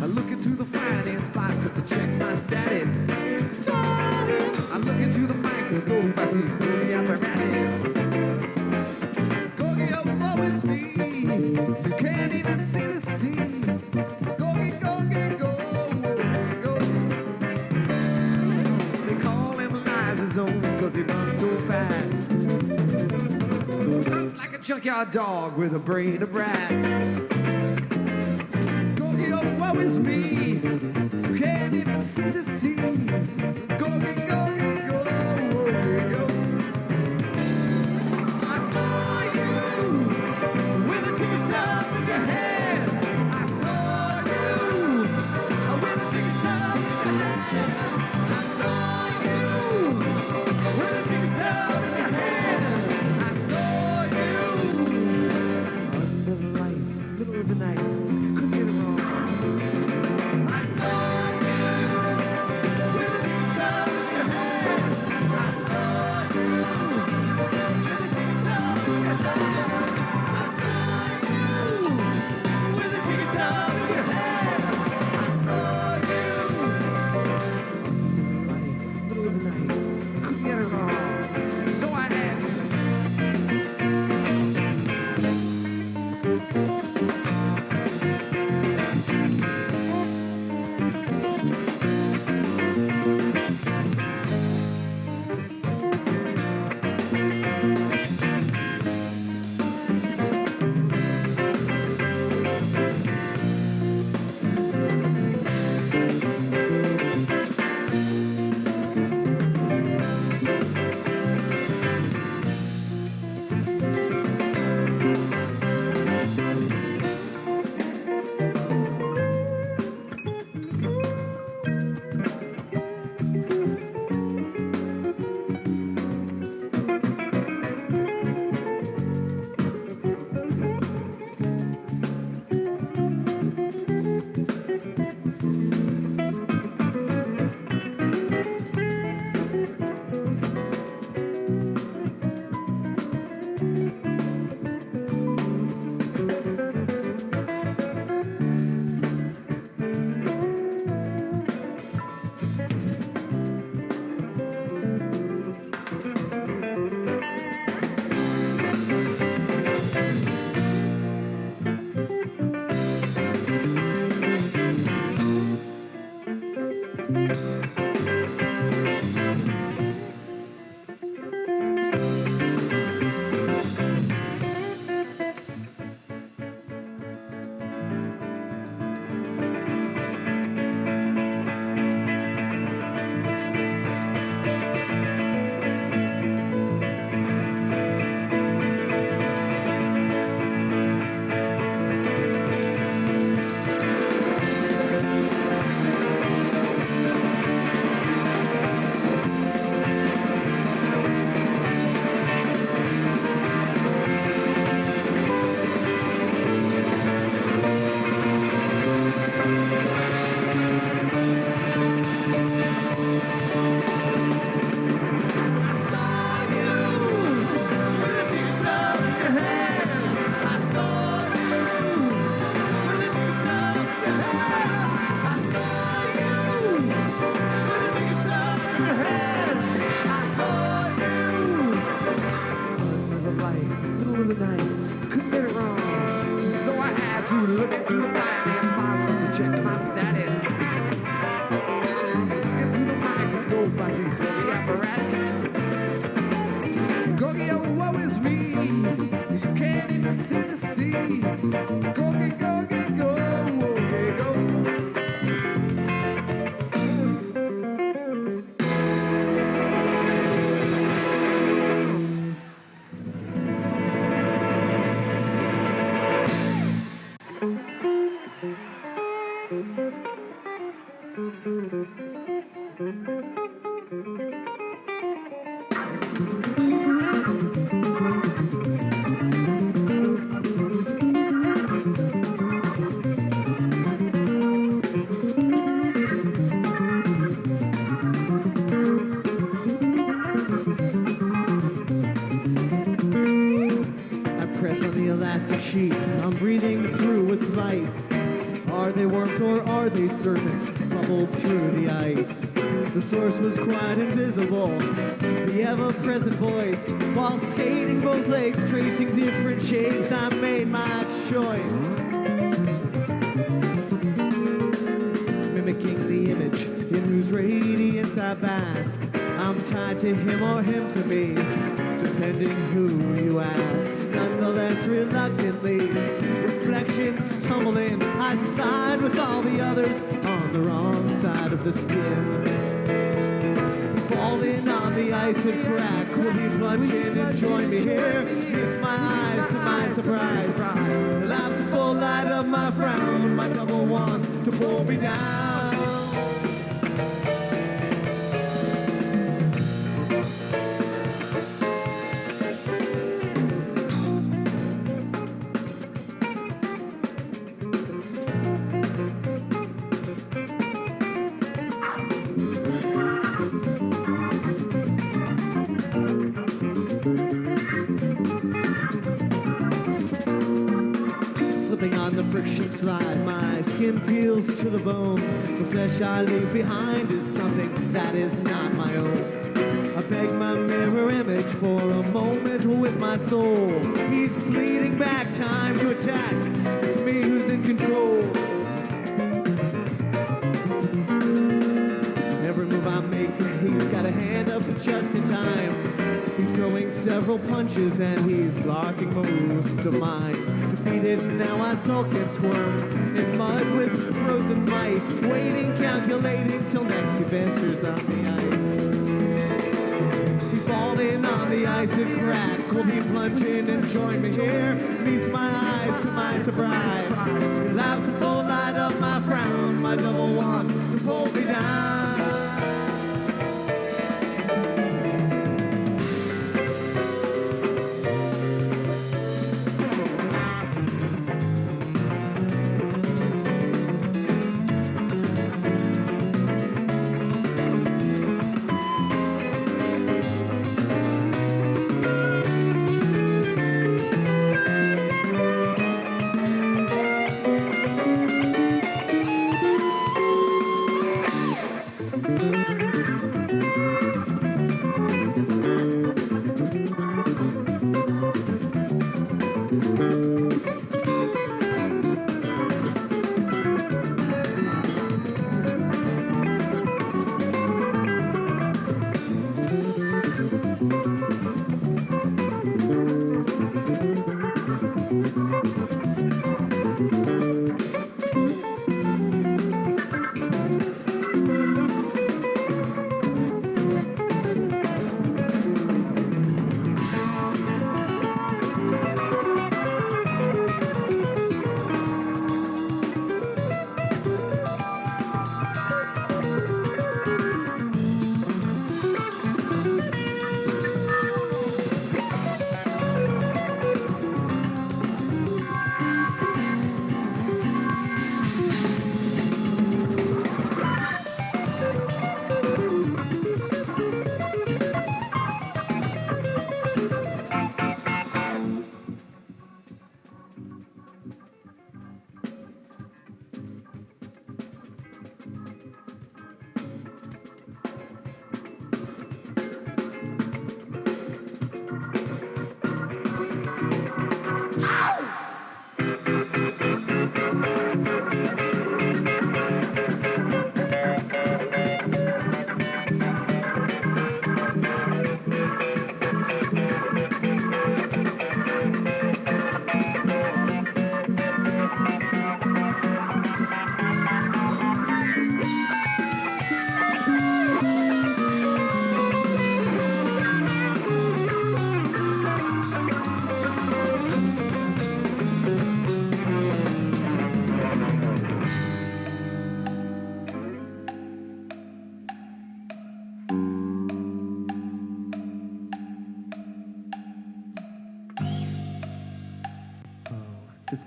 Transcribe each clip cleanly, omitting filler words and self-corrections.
look into the finance box just to check my status. I look into the microscope, I see the apparatus. Golgi, oh, woe is me. You can't even see the sea. Golgi, Golgi, go, go. They call him Liza's own because he runs so fast. Runs like a junkyard dog with a brain of brass. Golgi, oh, woe is me. You can't even see the sea. Golgi, Golgi, go, go. I saw you with a ticket stub in your hand. I saw you with a ticket stub in your hand. I saw you with a ticket stub in your hand. I saw you under the light, middle of the night. Couldn't get it wrong. I saw you with a ticket stub in your hand. I saw you with a ticket stub in your hand. I saw you with a ticket stub in your hand. I saw you middle of the night. Couldn't get it wrong. So I had to. press on the elastic sheet. I'm breathing through with life. Are they worms or are they serpents bubbled through the ice? The source was quite invisible, the ever-present voice. While skating both legs, tracing different shapes, I made my choice. Mimicking the image in whose radiance I bask. I'm tied to him or him to me, depending who you ask. Nonetheless, reluctantly, reflections tumble in. I slide with all the others on the wrong side of the skin. He's falling on the ice and cracks. Will he plunge in and join me here? Meets my eyes to my surprise. The last full light of my frown. My double wants to pull me down. On the friction slide, my skin peels to the bone. The flesh I leave behind is something that is not my own. I beg my mirror image for a moment with my soul. He's bleeding back time to attack. It's me who's in control. Every move I make, he's got a hand up just in time. He's throwing several punches and he's blocking most of mine. Defeated, now I sulk and squirm in mud with frozen mice, waiting, calculating till next he ventures on the ice. He's falling on the ice and cracks. Will he plunge in and join me here? Meets my eyes to my surprise. He laughs the full light of my frown. My double wants to pull me down.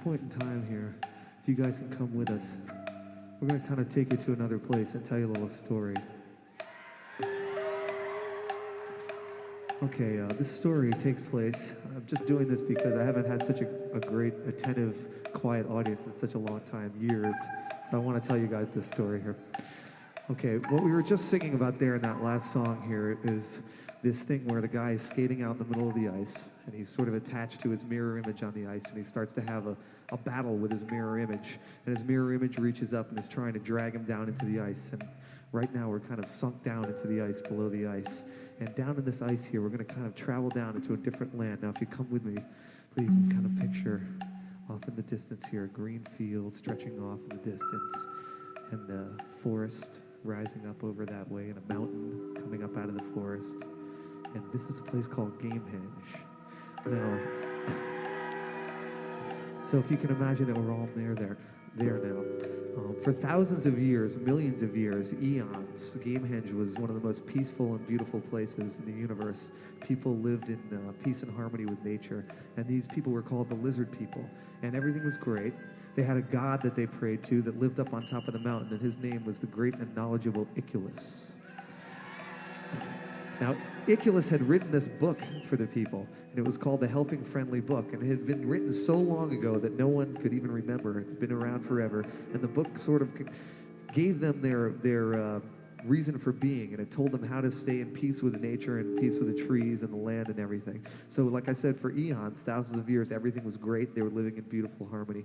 Point in time here, if you guys can come with us, we're going to kind of take you to another place and tell you a little story. Okay, this story takes place. I'm just doing this because I haven't had such a great, attentive, quiet audience in such a long time, years. So I want to tell you guys this story here. Okay, what we were just singing about there in that last song here is this thing where the guy is skating out in the middle of the ice, and he's sort of attached to his mirror image on the ice, and he starts to have a battle with his mirror image. And his mirror image reaches up and is trying to drag him down into the ice. And right now we're kind of sunk down into the ice, below the ice. And down in this ice here, we're going to kind of travel down into a different land. Now, if you come with me, please kind of picture off in the distance here, a green field stretching off in the distance, and the forest rising up over that way, and a mountain coming up out of the forest. And this is a place called Gamehenge. Now, so if you can imagine that we're all there now. For thousands of years, millions of years, eons, Gamehenge was one of the most peaceful and beautiful places in the universe. People lived in peace and harmony with nature, and these people were called the lizard people, and everything was great. They had a god that they prayed to that lived up on top of the mountain, and his name was the great and knowledgeable Iculus. Now, Iculus had written this book for the people, and it was called the Helping Friendly Book, and it had been written so long ago that no one could even remember. It had been around forever, and the book sort of gave them their reason for being, and it told them how to stay in peace with nature and peace with the trees and the land and everything. So like I said, for eons, thousands of years, everything was great. They were living in beautiful harmony.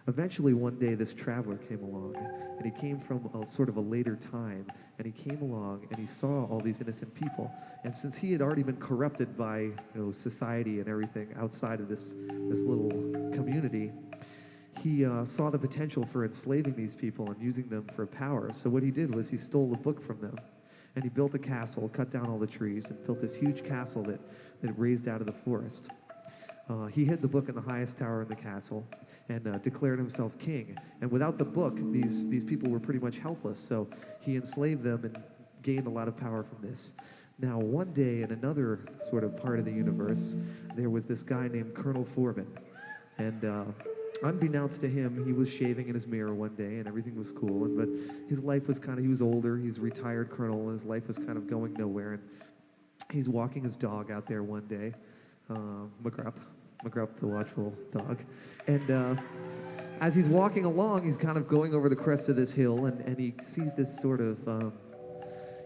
Eventually, one day, this traveler came along, and he came from a sort of a later time, and he came along, and he saw all these innocent people. And since he had already been corrupted by society and everything outside of this little community, he saw the potential for enslaving these people and using them for power. So what he did was he stole the book from them, and he built a castle, cut down all the trees, and built this huge castle that raised out of the forest. He hid the book in the highest tower in the castle, and declared himself king. And without the book, these people were pretty much helpless. So he enslaved them and gained a lot of power from this. Now, one day in another sort of part of the universe, there was this guy named Colonel Forbin. And unbeknownst to him, he was shaving in his mirror one day, and everything was cool. But his life was he was older, he's a retired colonel, and his life was kind of going nowhere. And he's walking his dog out there one day, McGrupp, the watchful dog. And as he's walking along, he's kind of going over the crest of this hill, and he sees this sort of,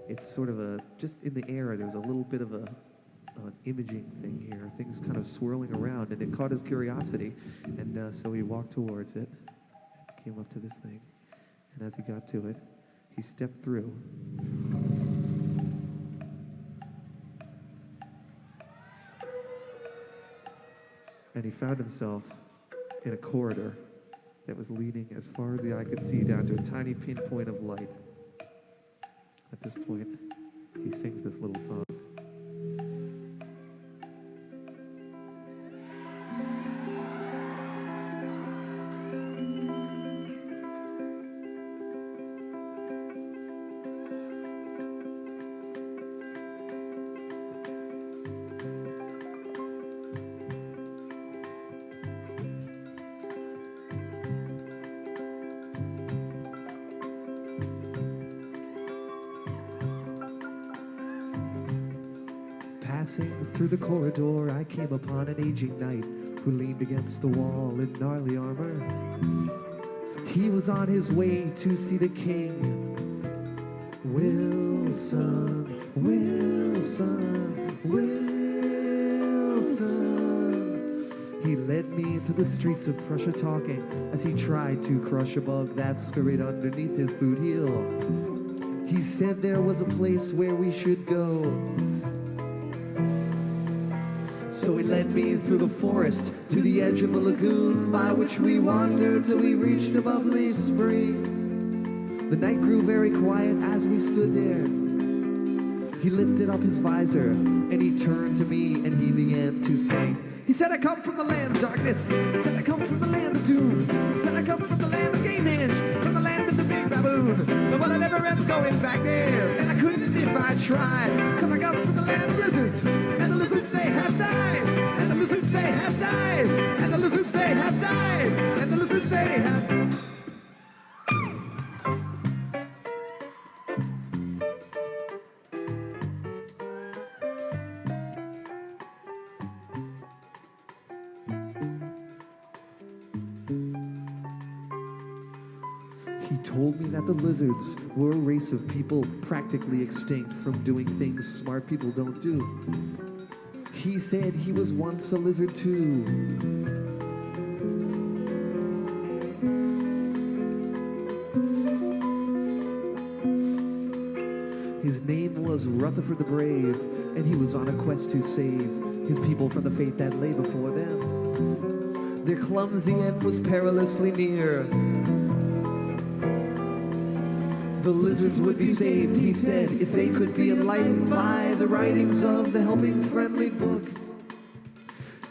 it's sort of just in the air, there's a little bit of an imaging thing here, things kind of swirling around, and it caught his curiosity. And so he walked towards it, came up to this thing, and as he got to it, he stepped through. And he found himself in a corridor that was leading as far as the eye could see down to a tiny pinpoint of light. At this point, he sings this little song. Passing through the corridor, I came upon an aging knight who leaned against the wall in gnarly armor. He was on his way to see the king. Wilson, Wilson, Wilson. He led me through the streets of Prussia talking as he tried to crush a bug that scurried underneath his boot heel. He said there was a place where we should go. So he led me through the forest to the edge of a lagoon by which we wandered till we reached a bubbly spring. The night grew very quiet as we stood there. He lifted up his visor and he turned to me and he began to sing. He said, I come from the land of darkness. He said, I come from the land of doom. He said, I come from the land of Gamehenge, from the land of the big baboon. But I never am going back there, and I couldn't if I tried, cause I come from the land of lizards, and the lizards they have died, and the lizards they have died, and the lizards they have died, and the lizards they have. He told me that the lizards were a race of people practically extinct from doing things smart people don't do. He said he was once a lizard too. His name was Rutherford the Brave, and he was on a quest to save his people from the fate that lay before them. Their clumsy end was perilously near. The lizards would be saved, he said, if they could be enlightened by the writings of the helping friendly book.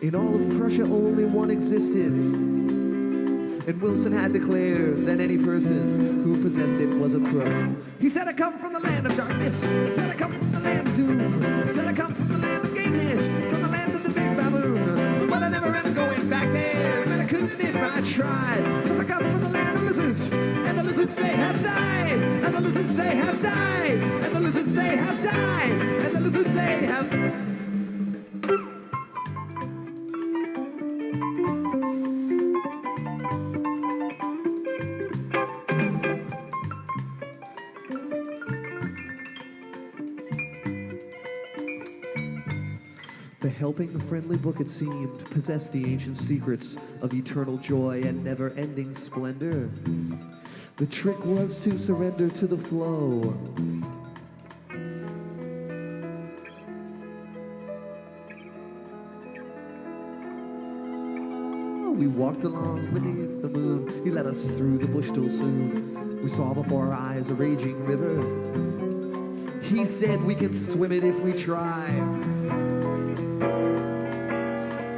In all of Prussia, only one existed, and Wilson had declared that any person who possessed it was a crook. He said, I come from the land of darkness. He said, I come from the land of doom. He said, I come from the land of game edge, from the land of the big baboon. But I never am going back there, and I couldn't if I tried. Cause I come from the land of lizards, and the lizards they have died, and the lizards they have died, and the lizards they have died, and the lizards they have. The helping friendly book, it seemed, possessed the ancient secrets of eternal joy and never-ending splendor. The trick was to surrender to the flow. We walked along beneath the moon. He led us through the bush till soon we saw before our eyes a raging river. He said we can swim it if we try.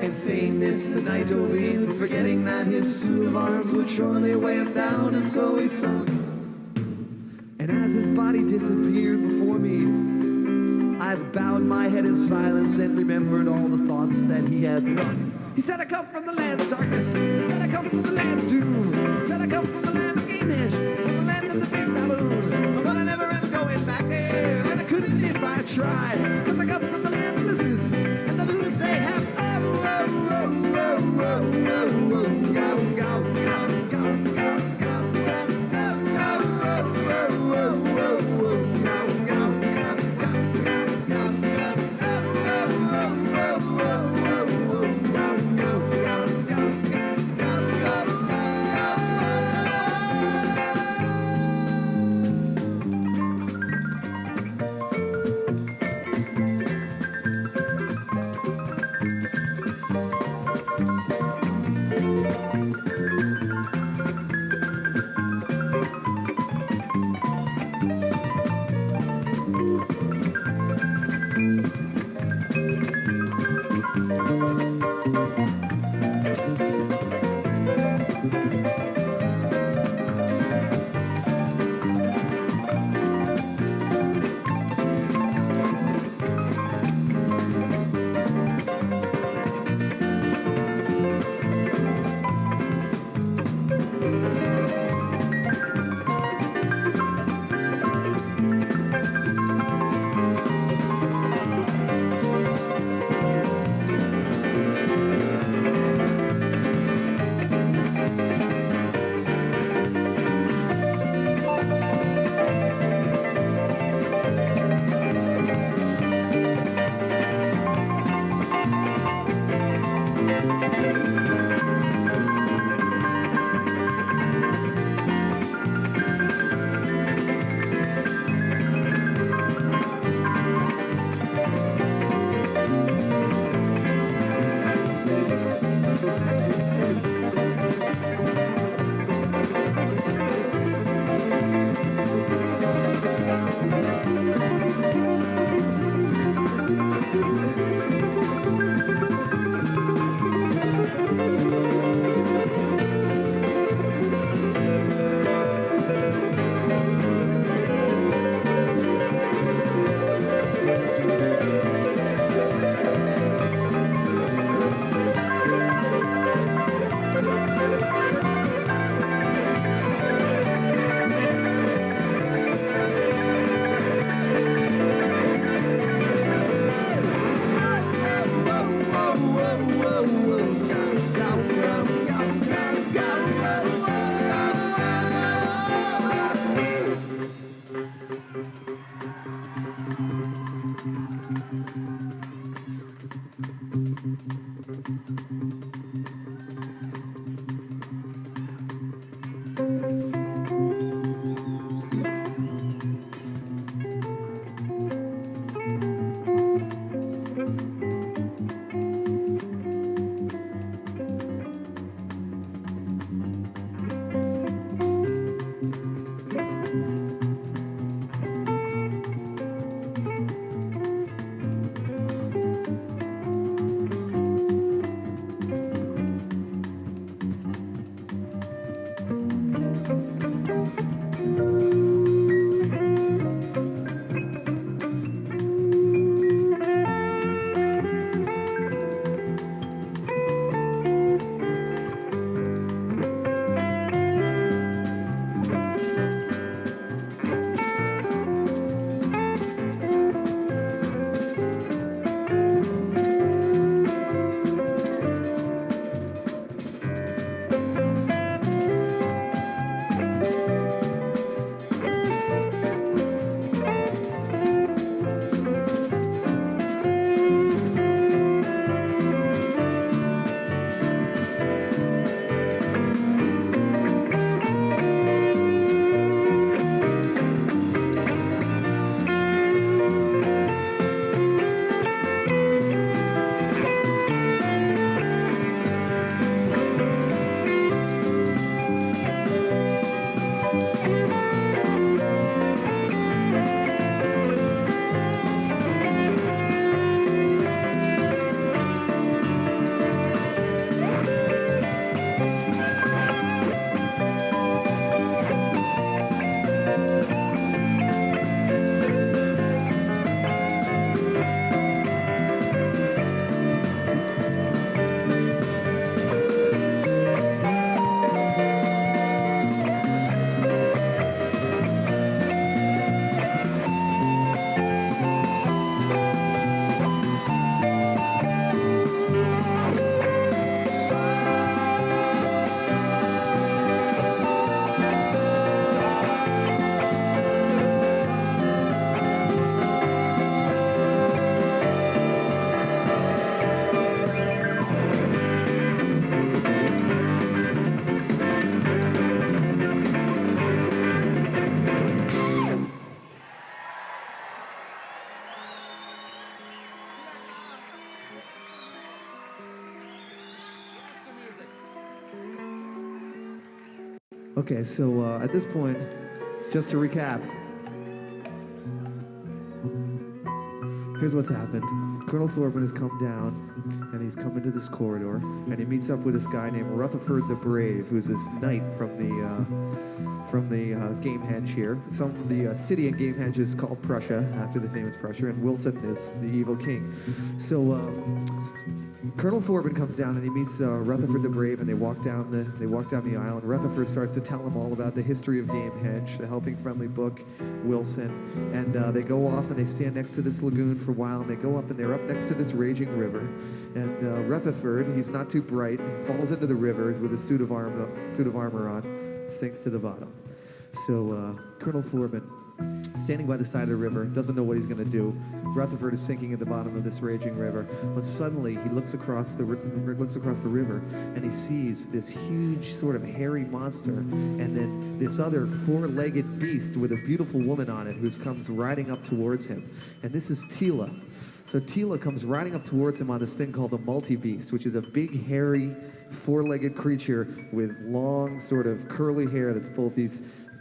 And saying this the night dove in, forgetting that his suit of arms would surely weigh him down, and so he sunk. And as his body disappeared before me, I bowed my head in silence and remembered all the thoughts that he had thunk. He said, I come from the land of darkness. He said, I come from the land of doom. He said, I come from the land of game edge, from the land of the big baboon. But I never am going back there, and I couldn't if I tried. Cause I come from the land of lizards, and the lizards they have. Okay, so at this point, just to recap, here's what's happened. Colonel Forbin has come down, and he's come into this corridor, and he meets up with this guy named Rutherford the Brave, who's this knight from the Gamehenge here. The city in Gamehenge is called Prussia, after the famous Prussia, and Wilson is the evil king. So Colonel Forbin comes down and he meets Rutherford the Brave, and they walk down the aisle, and Rutherford starts to tell him all about the history of Gamehenge, the Helping Friendly book, Wilson, and they go off and they stand next to this lagoon for a while, and they go up and they're up next to this raging river, and Rutherford, he's not too bright, he falls into the river with his suit of armor on, sinks to the bottom. So Colonel Forbin, standing by the side of the river, doesn't know what he's going to do. Rutherford is sinking at the bottom of this raging river, when suddenly he looks across the river, and he sees this huge sort of hairy monster, and then this other four-legged beast with a beautiful woman on it who comes riding up towards him. And this is Tela. So Tela comes riding up towards him on this thing called the multi-beast, which is a big, hairy, four-legged creature with long, sort of curly hair that's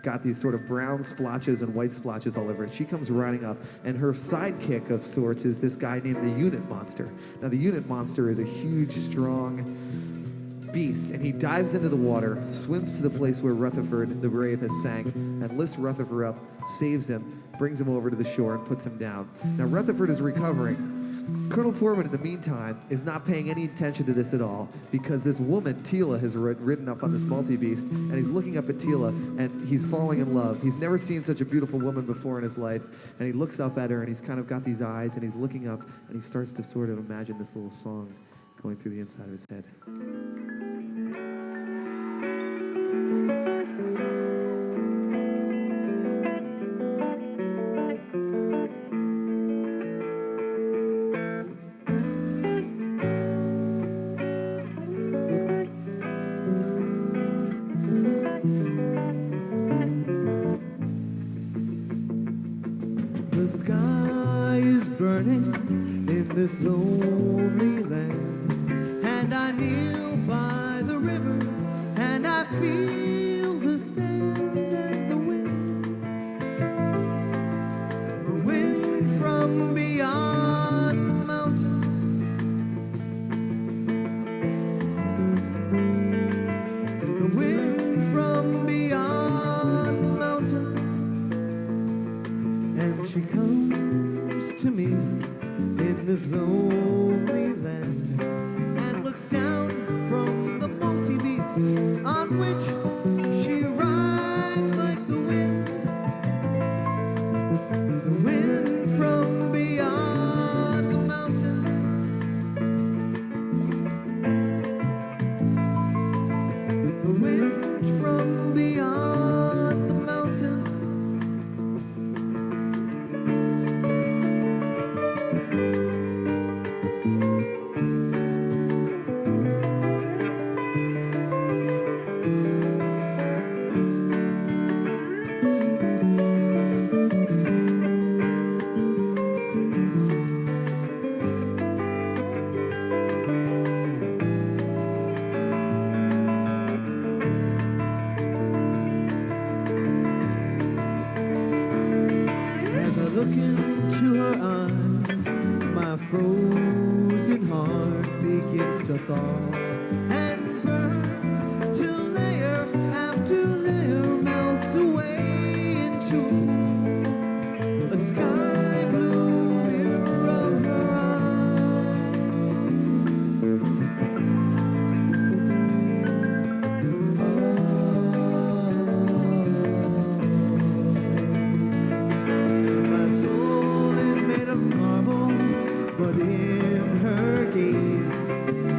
got these sort of brown splotches and white splotches all over it. She comes riding up, and her sidekick of sorts is this guy named the Unit Monster. Now, the Unit Monster is a huge, strong beast, and he dives into the water, swims to the place where Rutherford the Brave has sank, and lifts Rutherford up, saves him, brings him over to the shore, and puts him down. Now, Rutherford is recovering. Colonel Forbin, in the meantime, is not paying any attention to this at all, because this woman, Tela, has ridden up on this multi-beast, and he's looking up at Tela, and he's falling in love. He's never seen such a beautiful woman before in his life, and he looks up at her, and he's kind of got these eyes, and he's looking up, and he starts to sort of imagine this little song going through the inside of his head. just a thought, and burn till layer after layer melts away into a sky blue mirror of her eyes. My soul is made of marble, but in her gaze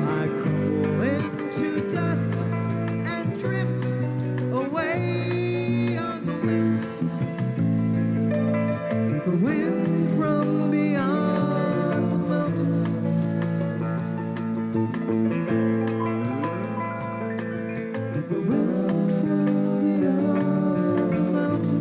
I crumble into dust and drift away on the wind from beyond the mountains. The wind from beyond the mountains.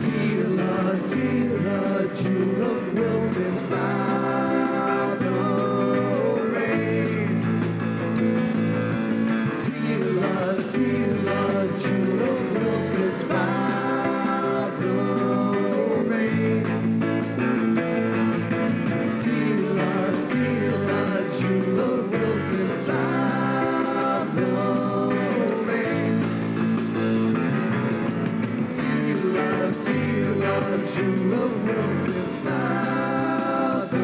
Tela, Tela, Jewel of Wilson's found domain. Tela, Tela, Jewel of Wilson's found domain. Tela, Tela, Jewel of Wilson's found domain. Tela, Tela, Jewel of Wilson's found domain.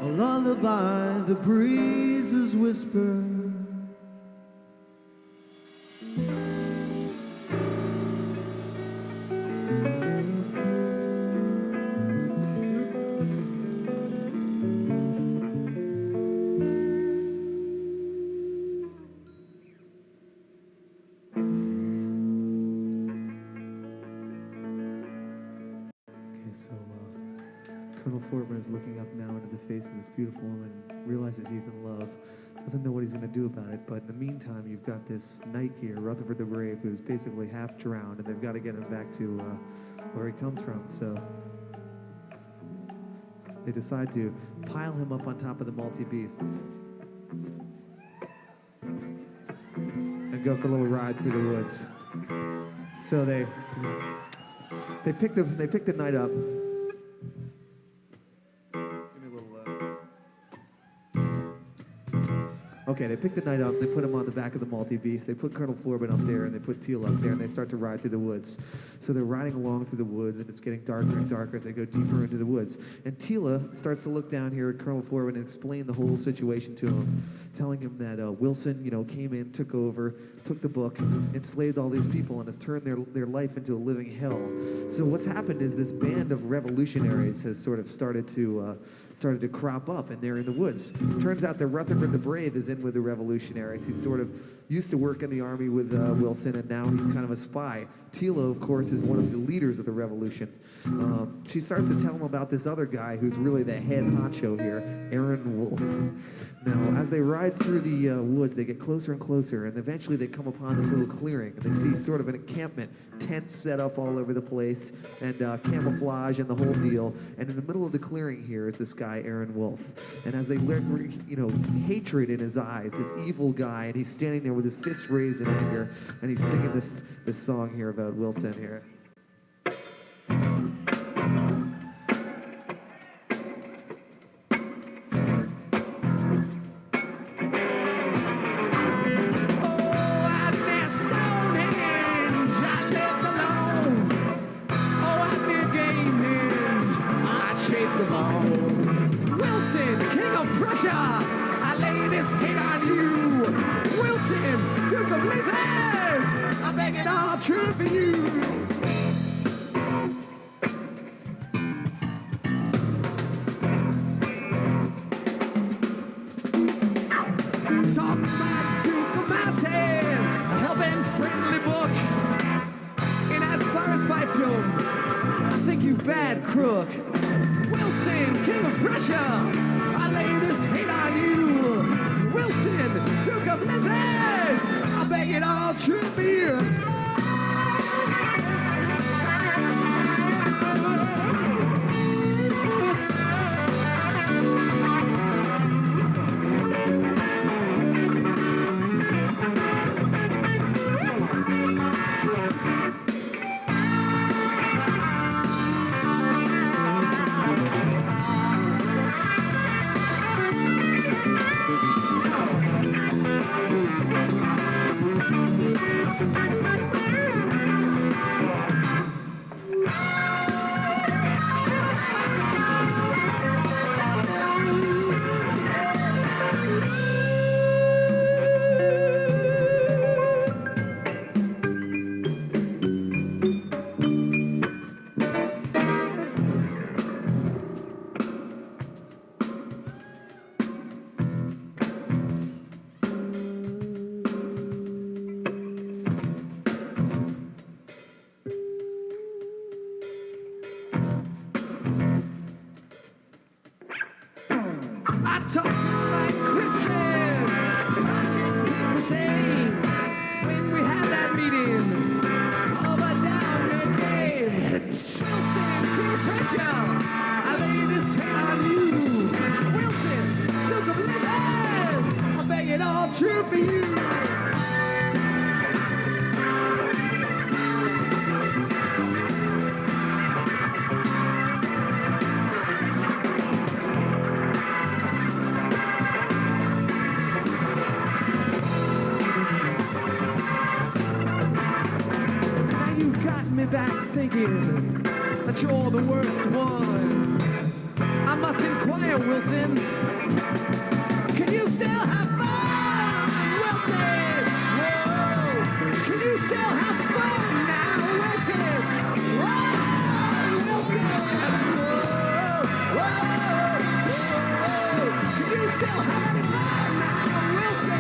A lullaby, the breezes whisper. Okay, so Colonel Forbin is looking up now into the face of this beautiful woman, realizes he's in love, doesn't know what he's going to do about it, but in the meantime, you've got this knight here, Rutherford the Brave, who's basically half drowned, and they've got to get him back to where he comes from, so they decide to pile him up on top of the multi-beast and go for a little ride through the woods. So they pick the knight up. Okay, they pick the knight up, they put him on the back of the multi-beast, they put Colonel Forbin up there, and they put Tela up there, and they start to ride through the woods. So they're riding along through the woods, and it's getting darker and darker as they go deeper into the woods. And Tela starts to look down here at Colonel Forbin and explain the whole situation to him, telling him that Wilson, came in, took over, took the book, enslaved all these people, and has turned their life into a living hell. So what's happened is this band of revolutionaries has sort of started to crop up, and they're in the woods. Turns out that Rutherford the Brave is in with the revolutionaries. He's sort of used to work in the army with Wilson, and now he's kind of a spy. Tela, of course, is one of the leaders of the revolution. She starts to tell him about this other guy who's really the head honcho here, Aaron Wolf. Now, as they ride through the woods, they get closer and closer, and eventually they come upon this little clearing, and they see sort of an encampment, tents set up all over the place, and camouflage and the whole deal. And in the middle of the clearing here is this guy, Aaron Wolf. And as they learn, hatred in his eyes, this evil guy, and he's standing there with his fist raised in anger, and he's singing this song here about Wilson here. That you're the worst one. I must inquire, Wilson. Can you still have fun, Wilson? Whoa. Can you still have fun now, Wilson? Whoa, Wilson. Whoa, whoa, whoa. Can you still have fun now, Wilson?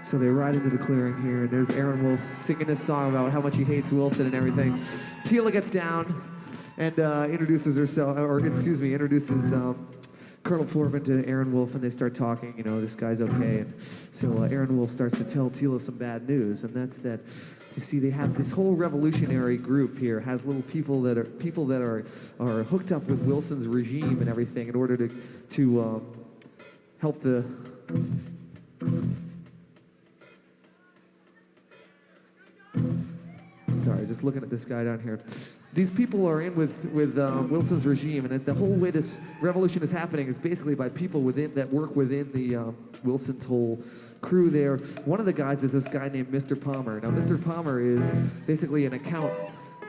So they ride into the clearing here, and there's Aaron Wolf singing this song about how much he hates Wilson and everything. Tela gets down and introduces Colonel Forbin to Aaron Wolf, and they start talking. You know, this guy's okay. And so Aaron Wolf starts to tell Tela some bad news, and that's that. You see, they have this whole revolutionary group here has little people that are hooked up with Wilson's regime and everything in order to help the. Sorry, just looking at this guy down here. These people are in with Wilson's regime, and the whole way this revolution is happening is basically by people that work within the Wilson's whole crew there. One of the guys is this guy named Mr. Palmer. Now, Mr. Palmer is basically an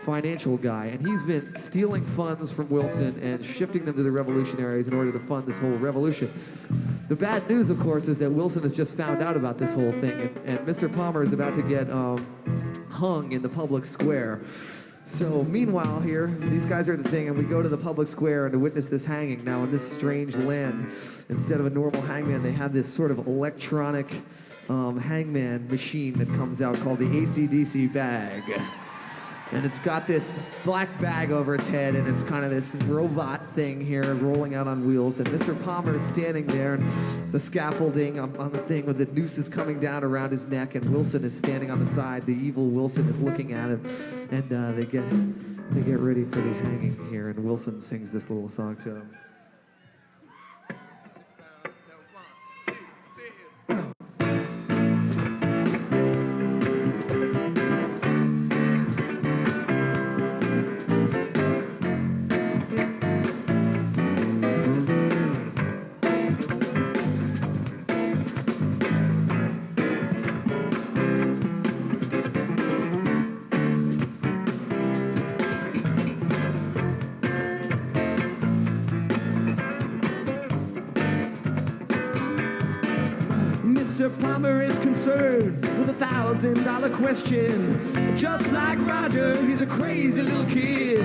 financial guy, and he's been stealing funds from Wilson and shifting them to the revolutionaries in order to fund this whole revolution. The bad news, of course, is that Wilson has just found out about this whole thing, and Mr. Palmer is about to get hung in the public square. So meanwhile here, these guys are the thing, and we go to the public square and to witness this hanging. Now in this strange land, instead of a normal hangman, they have this sort of electronic hangman machine that comes out called the AC/DC bag. And it's got this black bag over its head, and it's kind of this robot thing here rolling out on wheels. And Mr. Palmer is standing there, and the scaffolding on the thing with the nooses coming down around his neck, and Wilson is standing on the side. The evil Wilson is looking at him, and they get ready for the hanging here. And Wilson sings this little song to him. Mr. Palmer is concerned with $1,000 question. Just like Roger, he's a crazy little kid.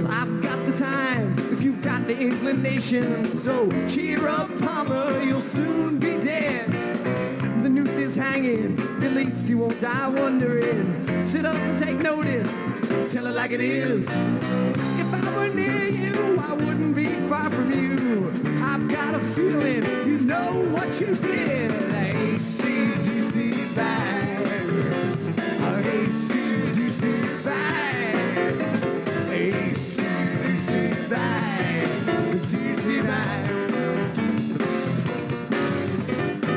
I've got the time if you've got the inclination. So cheer up, Palmer, you'll soon be dead. The noose is hanging, at least you won't die wondering. Sit up and take notice, tell it like it is. If I were near you, I wouldn't be far from you. I've got a feeling you know what you did. AC/DC bag, AC/DC bag, AC/DC bag, DC bag,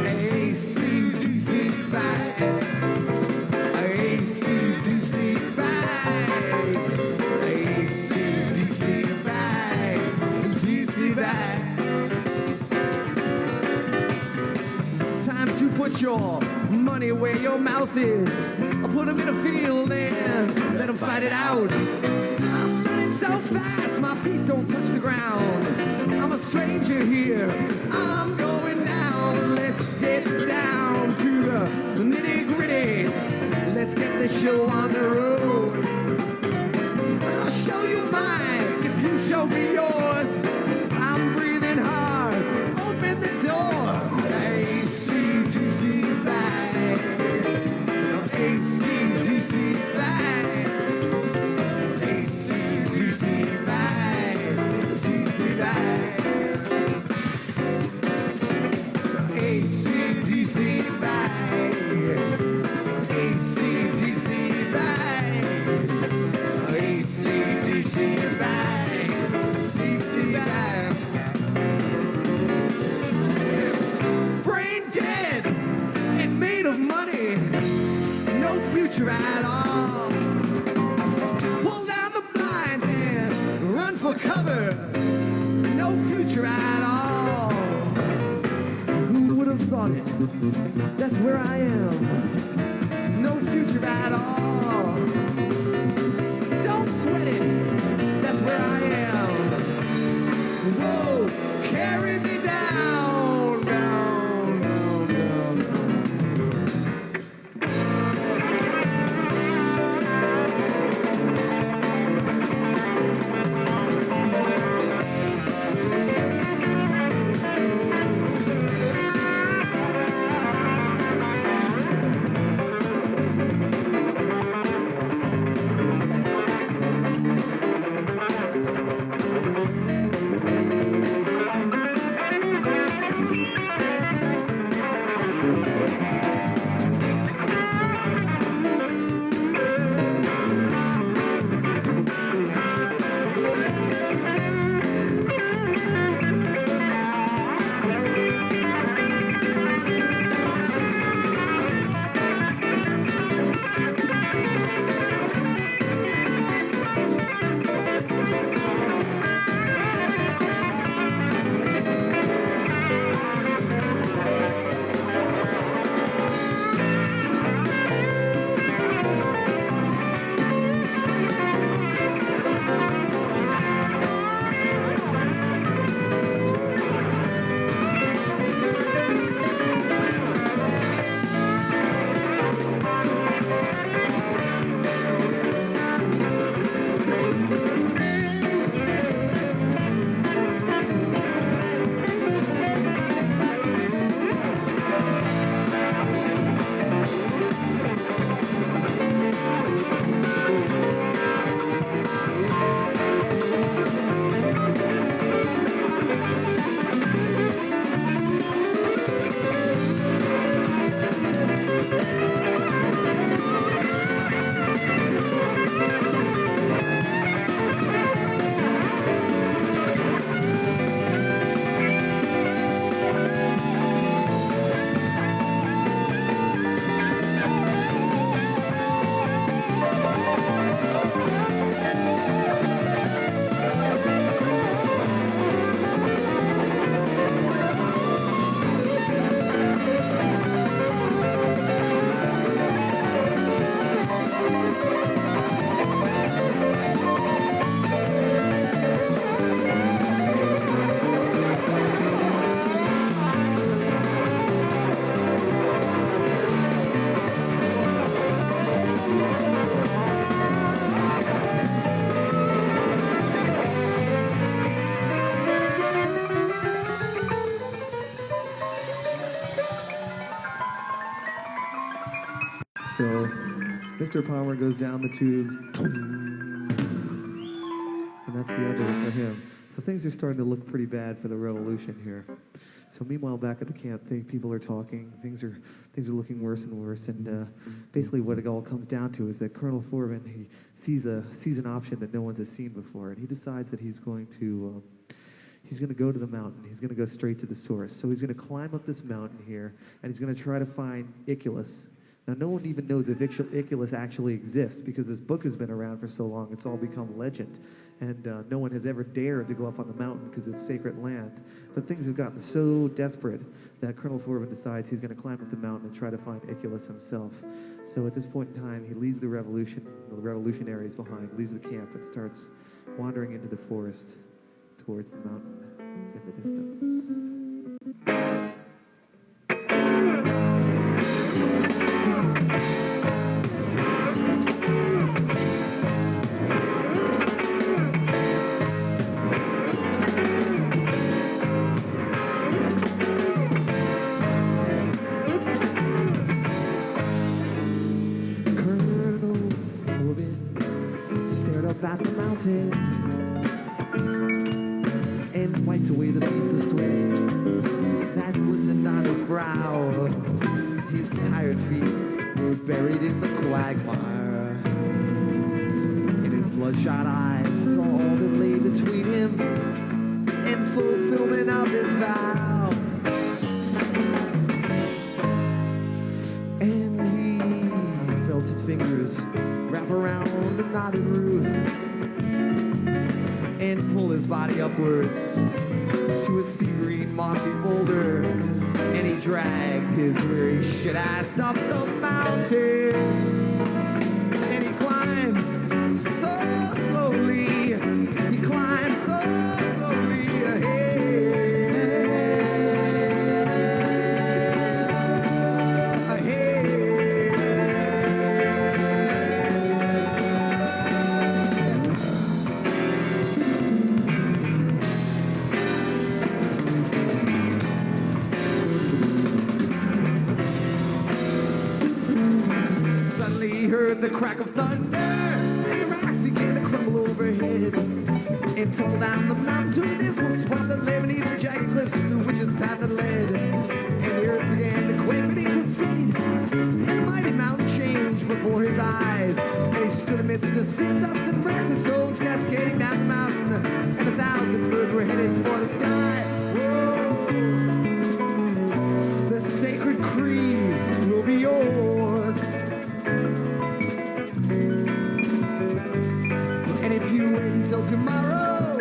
AC/DC bag, AC/DC bag, AC/DC bag, DC bag. Time to put your money where your mouth is. I'll put them in a field and let them fight it out. I'm running so fast, my feet don't touch the ground. I'm a stranger here, I'm going down. Let's get down to the nitty gritty. Let's get the show on the road. I'll show you mine if you show me yours. I'm breathing hard, open the door. AC/DC bag, AC/DC bag, AC/DC bag, DC bag, AC/DC bag, AC/DC bag, AC/DC bag, DC bag. Dead and made of money, no future at all. Pull down the blinds and run for cover, no future at all. Who would have thought it? That's where I am, no future at all. Don't sweat it, that's where I am. Whoa, carry me down, down. So Mr. Palmer goes down the tubes, and that's the end of it for him. So things are starting to look pretty bad for the revolution here. So meanwhile, back at the camp, people are talking. Things are looking worse and worse. And basically, what it all comes down to is that Colonel Forbin, he sees an option that no one has seen before, and he decides that he's going to go to the mountain. He's going to go straight to the source. So he's going to climb up this mountain here, and he's going to try to find Iculus. Now, no one even knows if Iculus actually exists because this book has been around for so long. It's all become legend. And no one has ever dared to go up on the mountain because it's sacred land. But things have gotten so desperate that Colonel Forbin decides he's going to climb up the mountain and try to find Iculus himself. So at this point in time, he leaves the revolutionaries behind, leaves the camp, and starts wandering into the forest towards the mountain in the distance. At the mountain and wiped away the beads of sweat that glistened on his brow. His tired feet were buried in the quagmire, and his bloodshot eyes saw all that lay between him and fulfillment of his vow. And he felt his fingers wrap around the knotted root and pull his body upwards to a sea green mossy boulder, and he dragged his weary shit ass up the mountain, and he climbed so slowly, he climbed so slowly ahead. Heard the crack of thunder, and the rocks began to crumble overhead, and tumbled down the mountain to a dismal swamp that lay beneath the jagged cliffs through which his path had led. And the earth began to quake beneath his feet, and the mighty mountain changed before his eyes, and he stood amidst the sea dust and rocks and stones cascading down the mountain, and 1,000 birds were headed for the sky. Whoa. The sacred creed will be yours. And if you wait until tomorrow,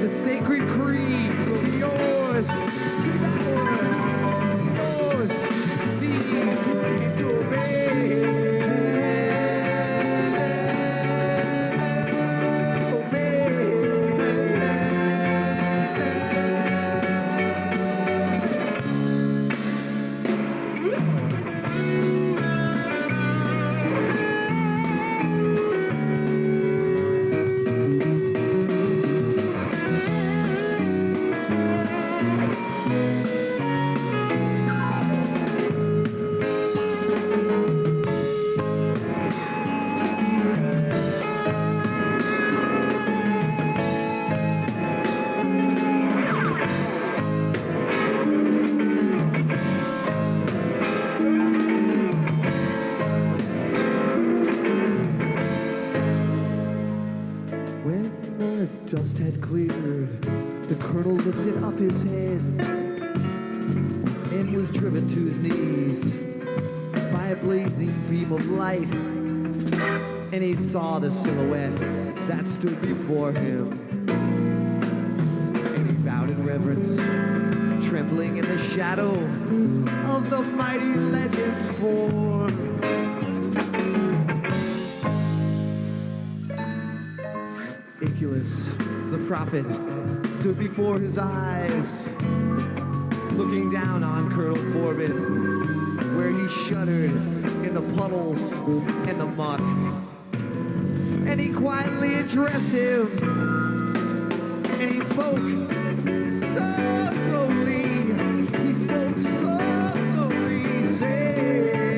the sacred creed will be yours to devour, yours to seize and to obey. Dust had cleared, the colonel lifted up his head and was driven to his knees by a blazing beam of light, and he saw the silhouette that stood before him, and he bowed in reverence, trembling in the shadow of the mighty legend's form. Iculus, the prophet, stood before his eyes, looking down on Colonel Forbin, where he shuddered in the puddles and the muck. And he quietly addressed him, and he spoke so slowly, saying,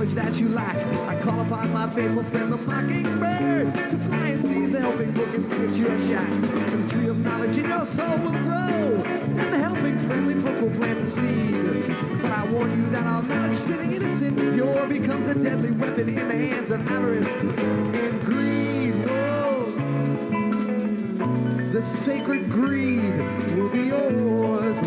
courage that you lack. I call upon my faithful friend, the Mockingbird, to fly and seize the helping book and get you a shot. For the tree of knowledge in your soul will grow, and the helping friendly book will plant the seed. But I warn you that our knowledge, sitting innocent and pure, becomes a deadly weapon in the hands of avarice and greed. Oh, the sacred greed will be yours.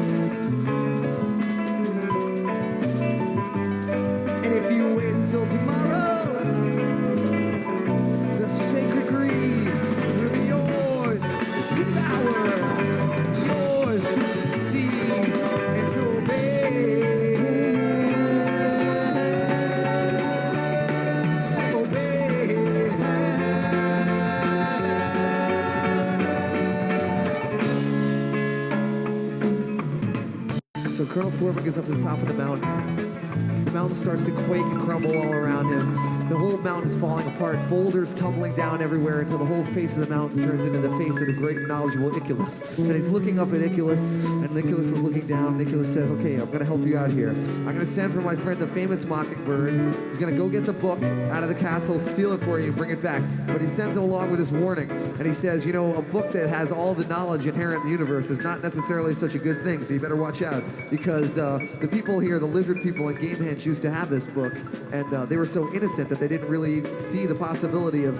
And if you wait until tomorrow, the sacred greed will be yours to devour, yours to seize and to obey. So Colonel Forbin gets up to the top of the mountain. The mountain starts to quake and crumble all around him. The whole mountain is falling apart, boulders tumbling down everywhere until the whole face of the mountain turns into the face of the great and knowledgeable Iculus. And he's looking up at Iculus, and Iculus is looking down, and Iculus says, okay, I'm going to help you out here. I'm going to send for my friend, the famous Mockingbird. He's going to go get the book out of the castle, steal it for you, and bring it back. But he sends him along with this warning, and he says, you know, a book that has all the knowledge inherent in the universe is not necessarily such a good thing, so you better watch out, because the people here, the lizard people and game hens, used to have this book, and they were so innocent that they didn't really see the possibility of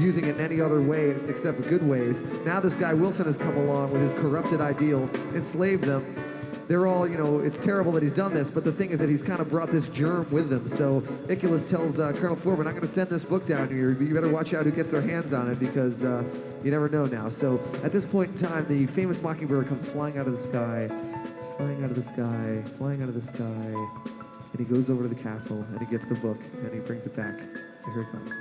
using it in any other way except good ways. Now this guy Wilson has come along with his corrupted ideals, enslaved them. They're all, you know, it's terrible that he's done this, but the thing is that he's kind of brought this germ with him. So Iculus tells Colonel Forbin, I'm going to send this book down here. You better watch out who gets their hands on it, because you never know now. So at this point in time, the famous Mockingbird comes flying out of the sky, flying out of the sky, flying out of the sky. And he goes over to the castle, and he gets the book, and he brings it back. So here it comes.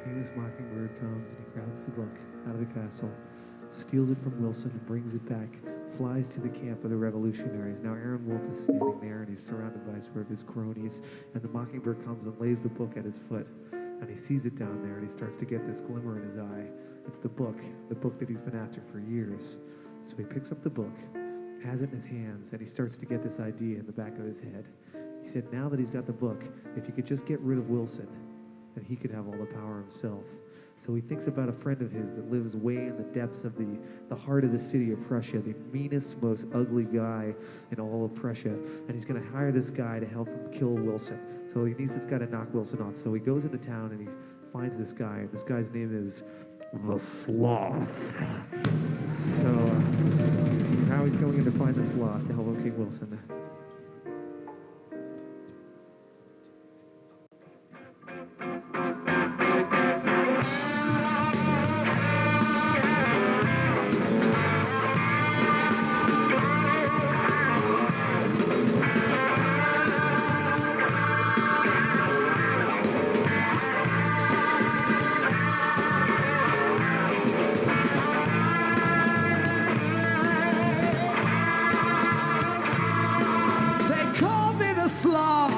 Famous Mockingbird comes and he grabs the book out of the castle, steals it from Wilson and brings it back, flies to the camp of the revolutionaries. Now Aaron Wolf is standing there and he's surrounded by sort of his cronies, and the Mockingbird comes and lays the book at his foot, and he sees it down there and he starts to get this glimmer in his eye. It's the book that he's been after for years. So he picks up the book, has it in his hands, and he starts to get this idea in the back of his head. He said now that he's got the book, if he could just get rid of Wilson, then he could have all the power himself. So he thinks about a friend of his that lives way in the depths of the heart of the city of Prussia, the meanest, most ugly guy in all of Prussia. And he's going to hire this guy to help him kill Wilson. So he needs this guy to knock Wilson off. So he goes into town and he finds this guy. This guy's name is the Sloth. So now he's going in to find the Sloth to help him kill Wilson. Sloth,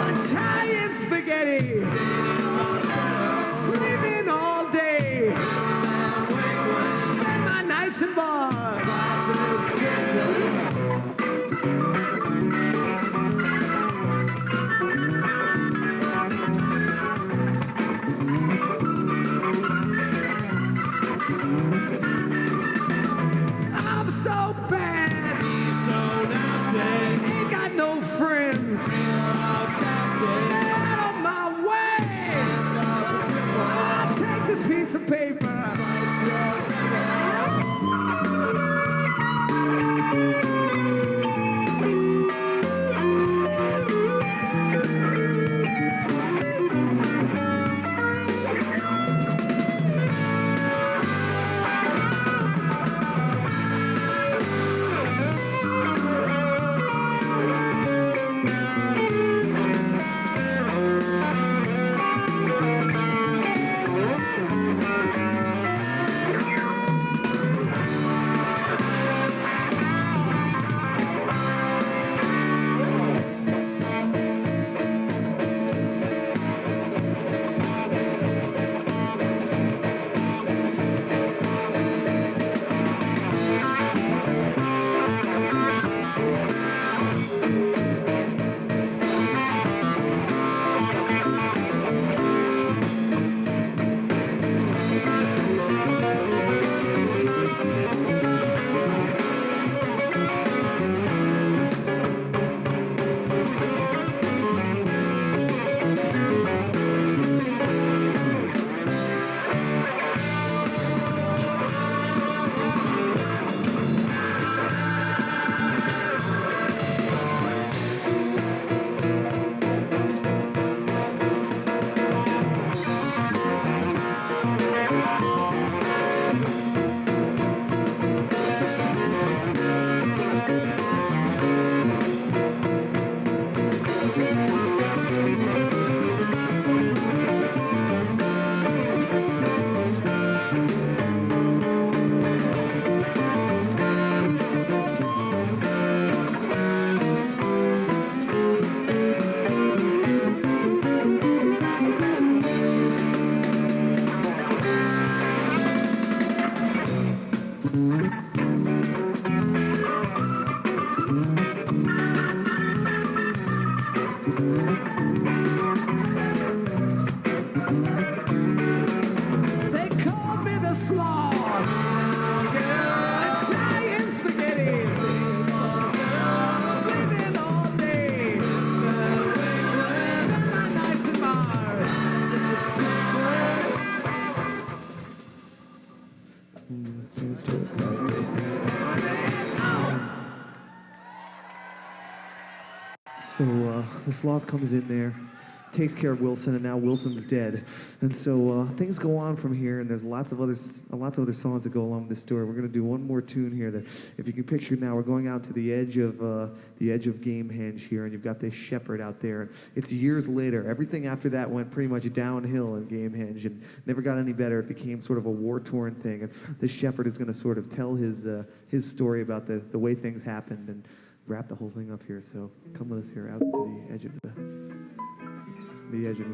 Italian spaghetti, sleeping all day, spend my nights in bars. I'm so bad, he's so nasty. No friends. Stay out of my way. I'll take this piece of paper. So the Sloth comes in there, takes care of Wilson, and now Wilson's dead. And so things go on from here, and there's lots of other songs that go along with this story. We're going to do one more tune here that, if you can picture now, we're going out to the edge of Gamehenge here, and you've got this shepherd out there. It's years later. Everything after that went pretty much downhill in Gamehenge and never got any better. It became sort of a war-torn thing. And this shepherd is going to sort of tell his story about the way things happened and wrap the whole thing up here. So come with us here out to the edge of the edge of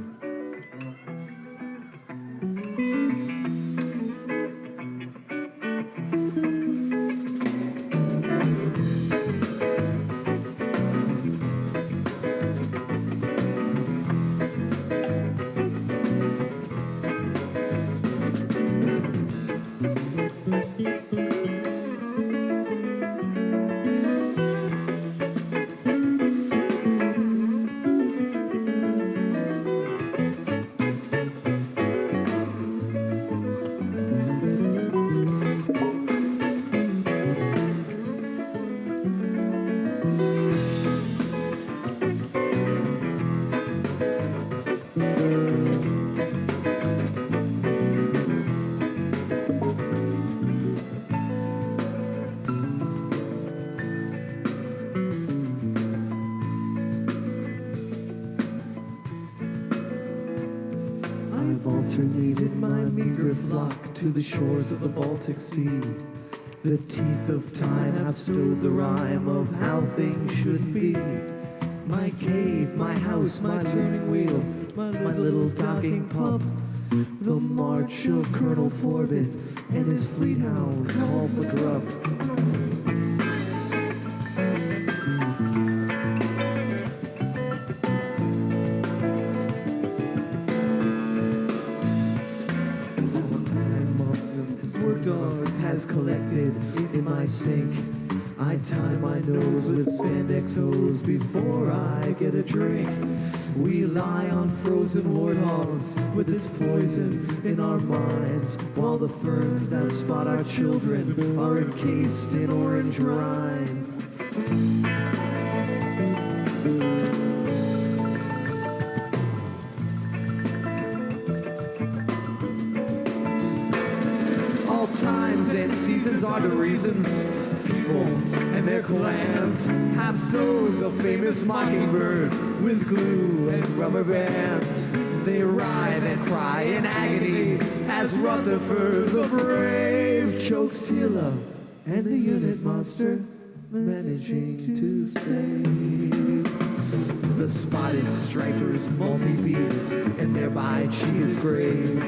alternated my meager flock to the shores of the Baltic Sea. The teeth of time have stowed the rhyme of how things should be. My cave, my house, my turning wheel, my little docking pub. The march of Colonel Forbin and his fleet hound called the Grub. Has collected in my sink. I tie my nose with spandex hose before I get a drink. We lie on frozen warthogs with this poison in our minds, while the ferns that spot our children are encased in orange rinds. Times and seasons are the reasons people and their clans have stowed the famous Mockingbird with glue and rubber bands. They writhe and cry in agony as Rutherford the Brave chokes Tela and the unit monster managing to save the spotted striper's multi-beast and thereby cheat his grave.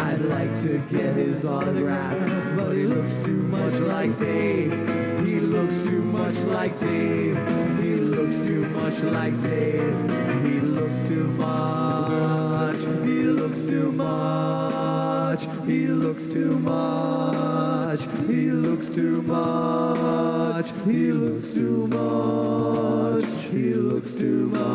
I'd like to get his autograph, but he looks too much like Dave. He looks too much like Dave. He looks too much like Dave. He looks too much. He looks too much. He looks too much. He looks too much. He looks too much. He looks too much.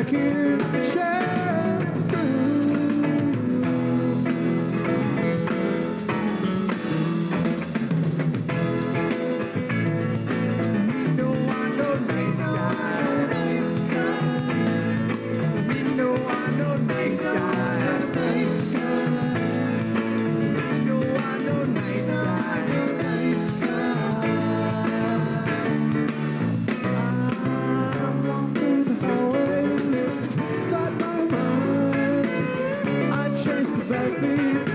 can share the no, I know nice guy, nice guy. We know I know nice guy, nice guy. We know I know nice guy, nice guy. I'm walking through the hallways inside my mind. I chase the backbeat,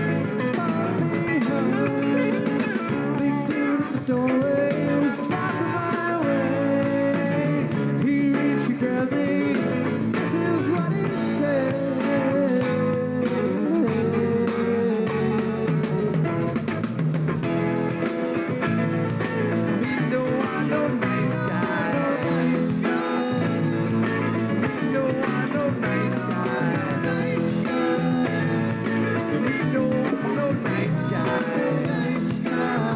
far behind. Big dude at the doorway was blocking my way. He reached to grab me. This is what he said. We know I know nice guy, nice guy. We know I know nice guy, nice guy. We know I know nice guy, nice guy.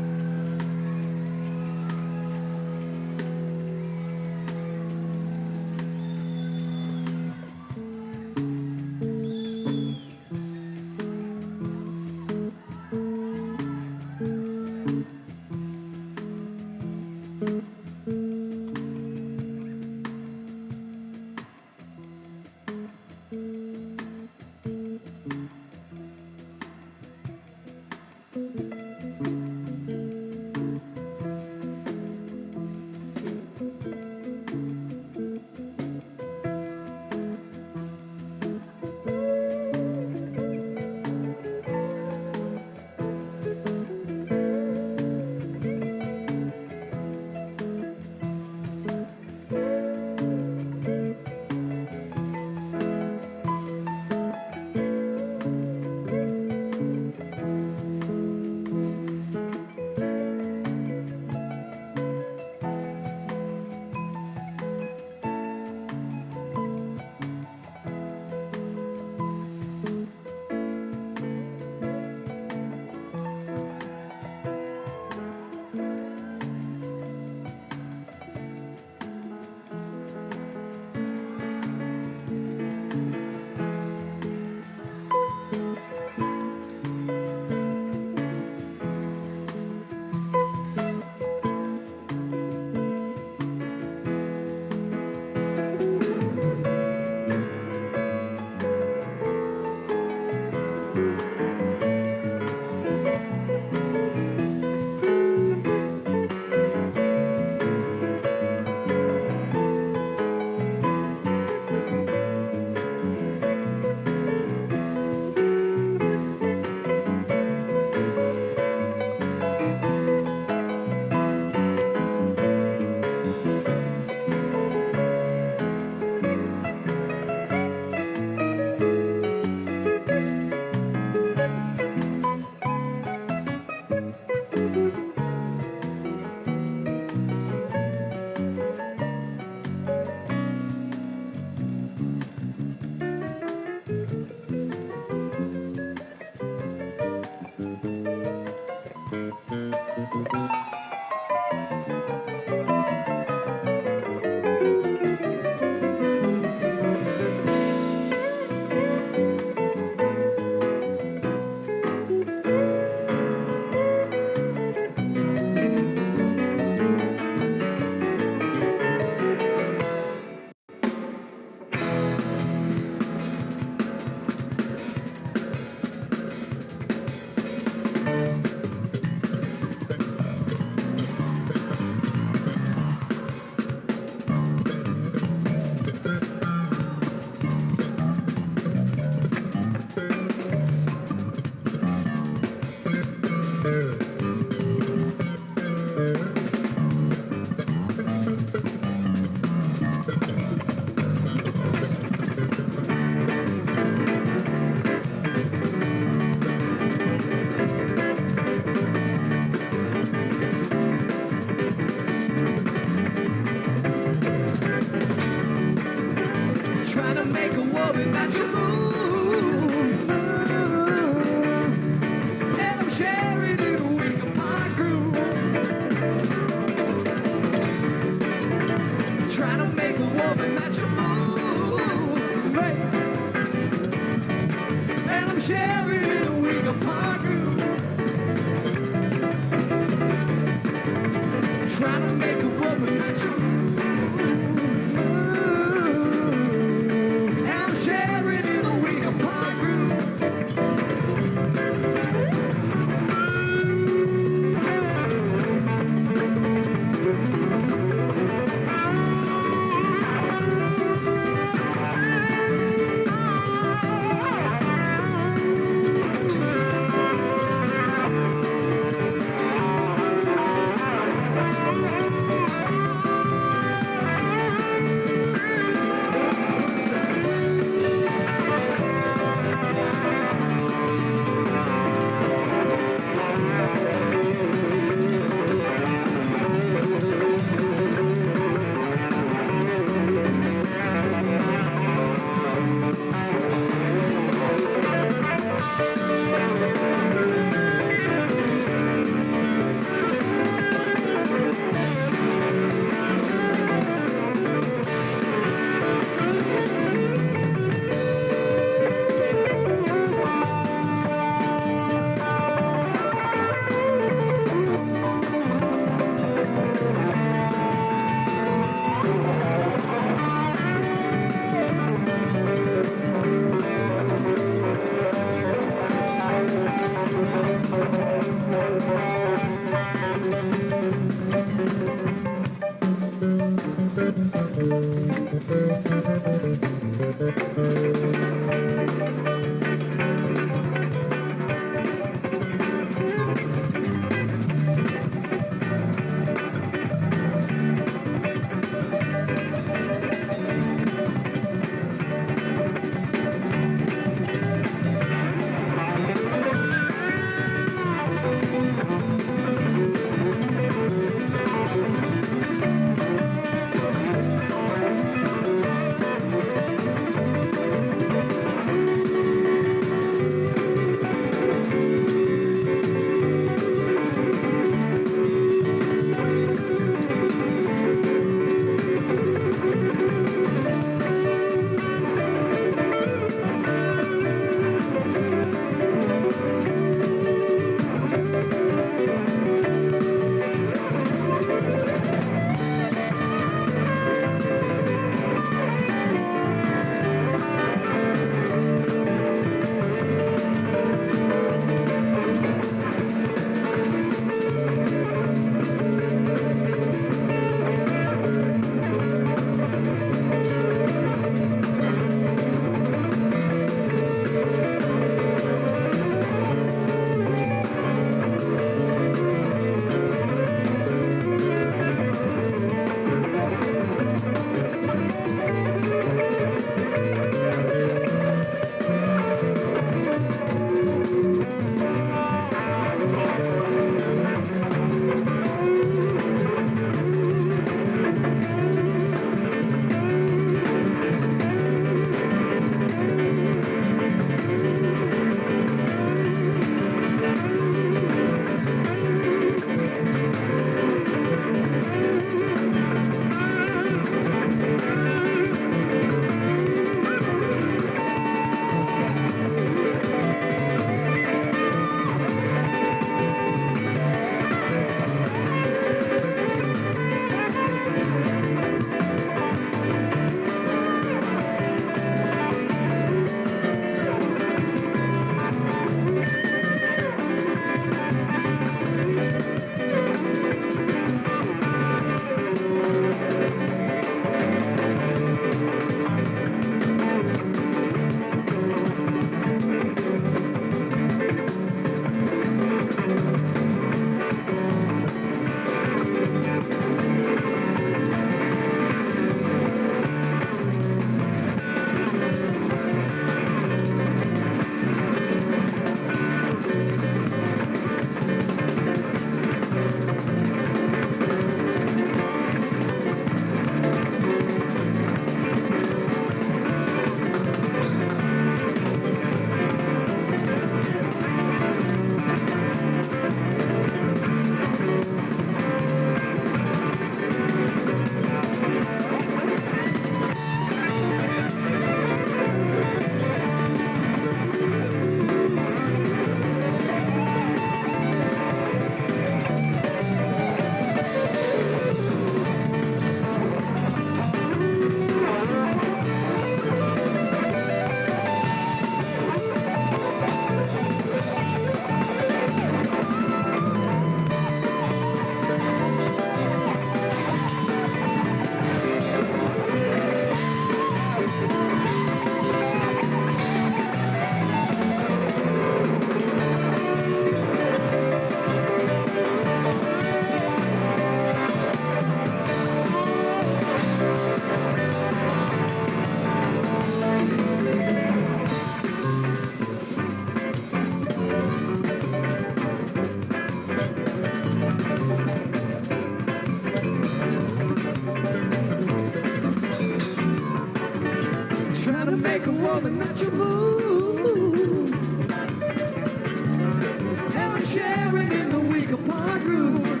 groove.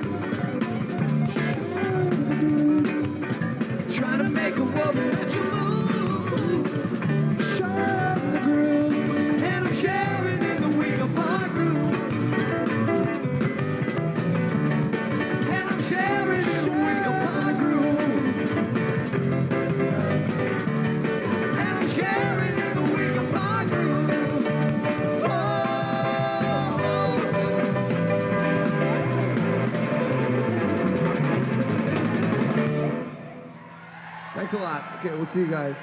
Trying to make a woman let you move. Shine the groove. And I'm sharing in the week apart groove. And I'm sharing in the week apart groove. And I'm sharing in the week apart groove. Thanks a lot. Okay, we'll see you guys.